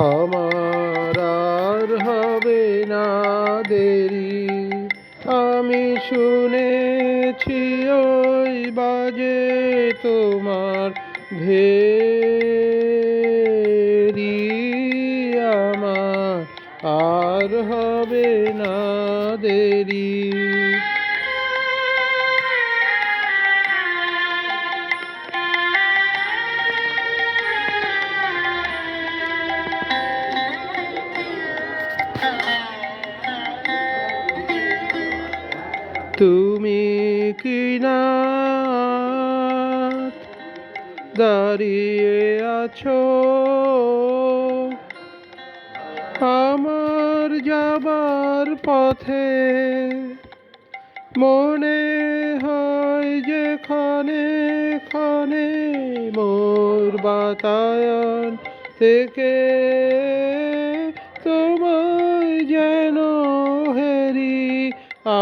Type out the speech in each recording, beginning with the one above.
আমার আর হবে না দেরি, আমি শুনেছি ওই বাজে তোমার ভেরি। আমার আর হবে না দেরি। তুমি কি না দাঁড়িয়ে আছো আমার যাবার পথে? মনে হয় যে ক্ষণে ক্ষণে মোর বাতায়ন থেকে তোমায় যেন হেরি।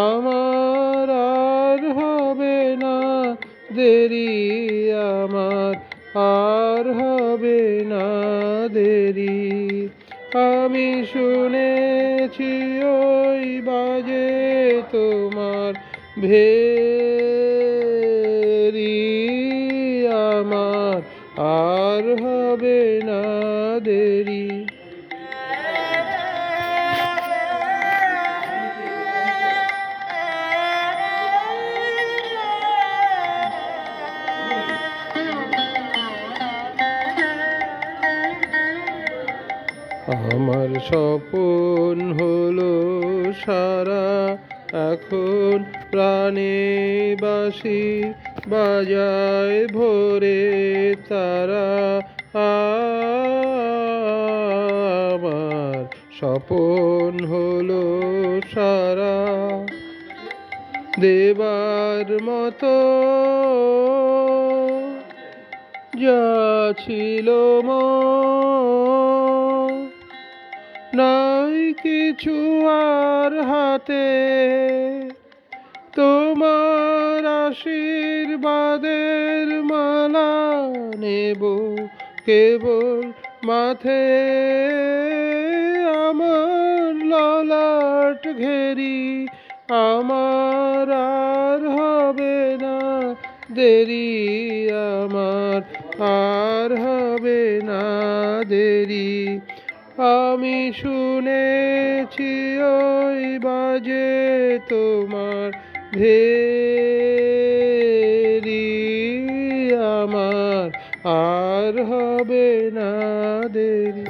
আমার আর হবে না দেরি, আমার আর হবে না দেরি। আমি শুনেছি ওই বাজে তোমার ভেরি। আমার আর হবে না দেরি। আমার স্বপন হলো সারা, এখন প্রাণে বাঁশি বাজায় ভোরে তারা। আমার স্বপন হলো সারা, দেবার মতো যা ছিল নাই কিছু আর হাতে। তোমার আশীর্বাদের মালা নেব কেবল মাথে, আমার ললাট ঘেরি। আমার আর হবে না দেরি, আমার আর হবে না দেরি। আমি শুনেছি ওই বাজে তোমার ভেরি। আমার আর হবে না দেরি।